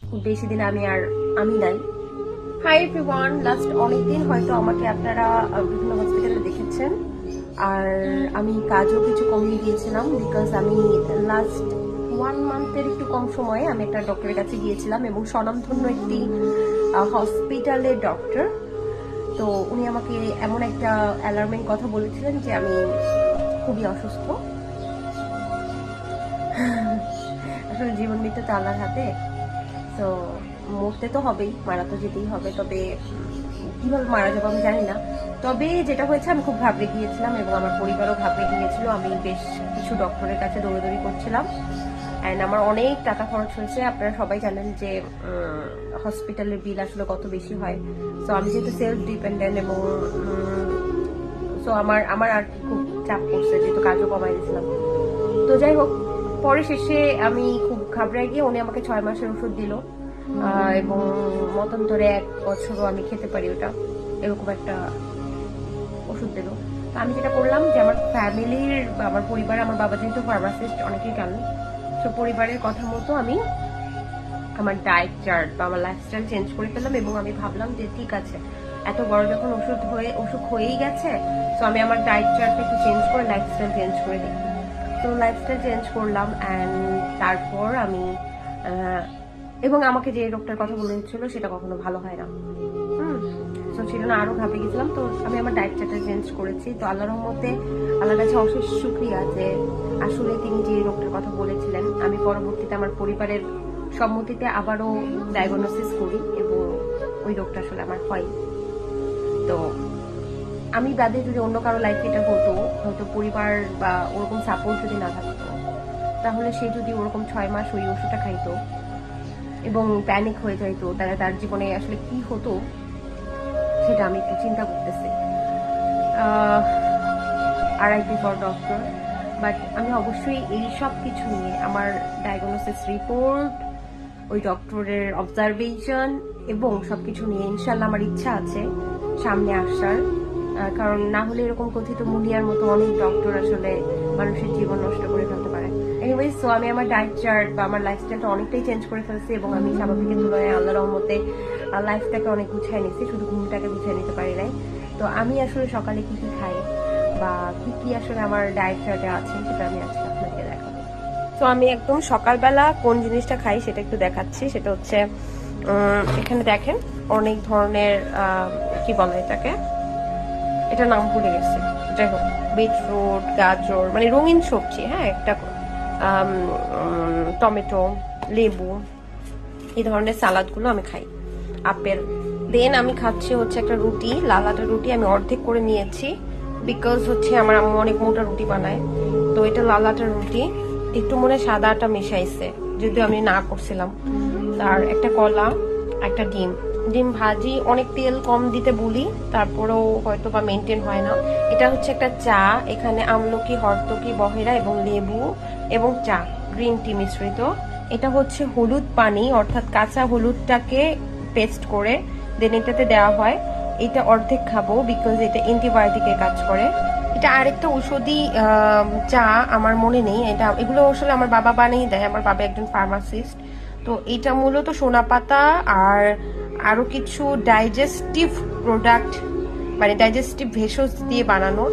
খুব বেশি দিন আমি নাই। হাই এভরিওয়ান, লাস্ট অনেকদিন হয়তো আমাকে আপনারা বিভিন্ন হসপিটালে দেখেছেন, আর আমি কাজও কিছু কমিয়ে দিয়েছিলাম বিকজ আমি লাস্ট 1 মান্থের একটু কম সময়ে আমি একটা ডক্টরের কাছে গিয়েছিলাম এবং স্বনামধন্য একটি হসপিটালের ডক্টর। তো উনি আমাকে এমন একটা অ্যালার্মিং কথা বলেছিলেন যে আমি খুবই অসুস্থ। আসলে জীবন মৃত্যু তো আল্লাহর হাতে, তো মরতে তো হবেই, মারা তো যেতেই হবে। তবে কিভাবে মারা যাবো আমি জানি না। তবে যেটা হয়েছে, আমি খুব ঘাবড়ে গিয়েছিলাম এবং আমার পরিবারও ঘাবড়ে গিয়েছিল। আমি বেশ কিছু ডক্টরের কাছে দৌড়াদৌড়ি করছিলাম অ্যান্ড আমার অনেক টাকা খরচ হয়েছে। আপনারা সবাই জানেন যে হসপিটালের বিল আসলে কত বেশি হয়। তো আমি যেহেতু সেলফ ডিপেন্ডেন্ট এবং তো আমার আর কি খুব চাপ পড়ছে, যেহেতু কাজও কমাই দিয়েছিলাম। তো যাই হোক, পরে শেষে আমি খুব ঘাবড়ায় গিয়ে উনি আমাকে 6 মাসের ওষুধ দিল এবং মতান্তরে 1 বছরও আমি খেতে পারি ওটা, এরকম একটা ওষুধ দিল। তো আমি যেটা করলাম যে আমার ফ্যামিলির বা আমার পরিবার, আমার বাবা যেহেতু ফার্মাসিস্ট অনেকেই জানেন, তো পরিবারের কথা মতো আমি আমার ডায়েট চার্ট বা আমার লাইফস্টাইল চেঞ্জ করে ফেললাম এবং আমি ভাবলাম যে ঠিক আছে, এত বড় যখন অসুখ হয়েই গেছে, তো আমি আমার ডায়েট চার্টটা একটু চেঞ্জ করে লাইফস্টাইল চেঞ্জ করে দেখি। তো লাইফস্টাইল চেঞ্জ করলাম অ্যান্ড তারপর আমি এবং আমাকে যে রোগটার কথা বলেছিল সেটা কখনো ভালো হয় না। তো ছিল না, আরো ঘাবড়ে গেছিলাম। তো আমি আমার ডায়েট চার্টটা চেঞ্জ করেছি। তো আল্লাহর রহমতে আল্লাহর কাছে অশেষ শুকরিয়া যে আসলে তিনি যে রোগটার কথা বলেছিলেন, আমি পরবর্তীতে আমার পরিবারের সম্মতিতে আবারও ডায়াগনোসিস করি এবং ওই রোগটা আসলে আমার হয়। তো আমি বাদে যদি অন্য কারো লাইফে এটা হতো, হয়তো পরিবার বা ওরকম সাপোর্ট যদি না থাকতো, তাহলে সে যদি ওরকম 6 মাস ওই ওষুধটা খাইতো এবং প্যানিক হয়ে যাইতো, তার জীবনে আসলে কি হতো সেটা আমি একটু চিন্তা করতেছি। RIP for doctor. বাট আমি অবশ্যই এই সব কিছু নিয়ে আমার ডায়াগনোসিস রিপোর্ট, ওই ডক্টরের অবজারভেশন এবং সবকিছু নিয়ে ইনশাল্লাহ আমার ইচ্ছা আছে সামনে আসার। কারণ না হলে এরকম কথিত মুলিয়ার মতো অনেক ডক্টর আসলে মানুষের জীবন নষ্ট করে ফেলতে পারে। এনিওয়েজ, সো আমি আমার ডায়েট চার্ট বা আমার লাইফস্টাইলটা অনেকটাই চেঞ্জ করে ফেলছি এবং আমি স্বাভাবিকের তুলনায় আল্লাহর রহমতে লাইফটাকে অনেক গুছিয়ে নিচ্ছি, শুধু ঘুমটাকে গুছিয়ে নিতে পারি নাই। তো আমি আসলে সকালে কি কি খাই বা কি কি আসলে আমার ডায়েট চার্টে আছে সেটা আমি আজকে আপনাকে দেখাবো। তো আমি একদম সকালবেলা কোন জিনিসটা খাই সেটা একটু দেখাচ্ছি। সেটা হচ্ছে এখানে দেখেন অনেক ধরনের কি বলে এটাকে, এটা নাম ভুলে গেছে, যাই হোক, বিটরুট, গাজর, মানে রঙিন সবজি, হ্যাঁ, একটা টমেটো, লেবু, এই ধরনের সালাদগুলো আমি খাই, আপেল। দেন আমি খাচ্ছি হচ্ছে একটা রুটি, লাল আটার রুটি আমি অর্ধেক করে নিয়েছি বিকজ হচ্ছে আমার আম্মু অনেক মোটা রুটি বানায়। তো এটা লাল আটার রুটি, একটু মনে সাদা আটা মেশাইছে, যদিও আমি না করছিলাম। আর একটা কলা, একটা ডিম ভাজি, অনেক তেল কম দিতে বলি, তারপরেও হয়তো বা মেনটেন হয় না। এটা হচ্ছে একটা চা, এখানে আমলকি, হরতকি, বহেরা এবং লেবু এবং চা, গ্রিন টি মিশ্রিত। এটা হচ্ছে হলুদ পানি, অর্থাৎ কাঁচা হলুদটাকে পেস্ট করে দেন এটাতে দেওয়া হয়। এটা অর্ধেক খাবো বিকজ এটা অ্যান্টিবায়োটিকের কাজ করে। এটা আরেকটা ঔষধি চা, আমার মনে নেই এগুলো আসলে আমার বাবা বানিয়ে দেয়, আমার বাবা একজন ফার্মাসিস্ট। তো এটা মূলত সোনা পাতা আর আরো কিছু ডাইজেস্টিভ প্রোডাক্ট, মানে ডাইজেস্টিভ ভেষজ দিয়ে বানানো।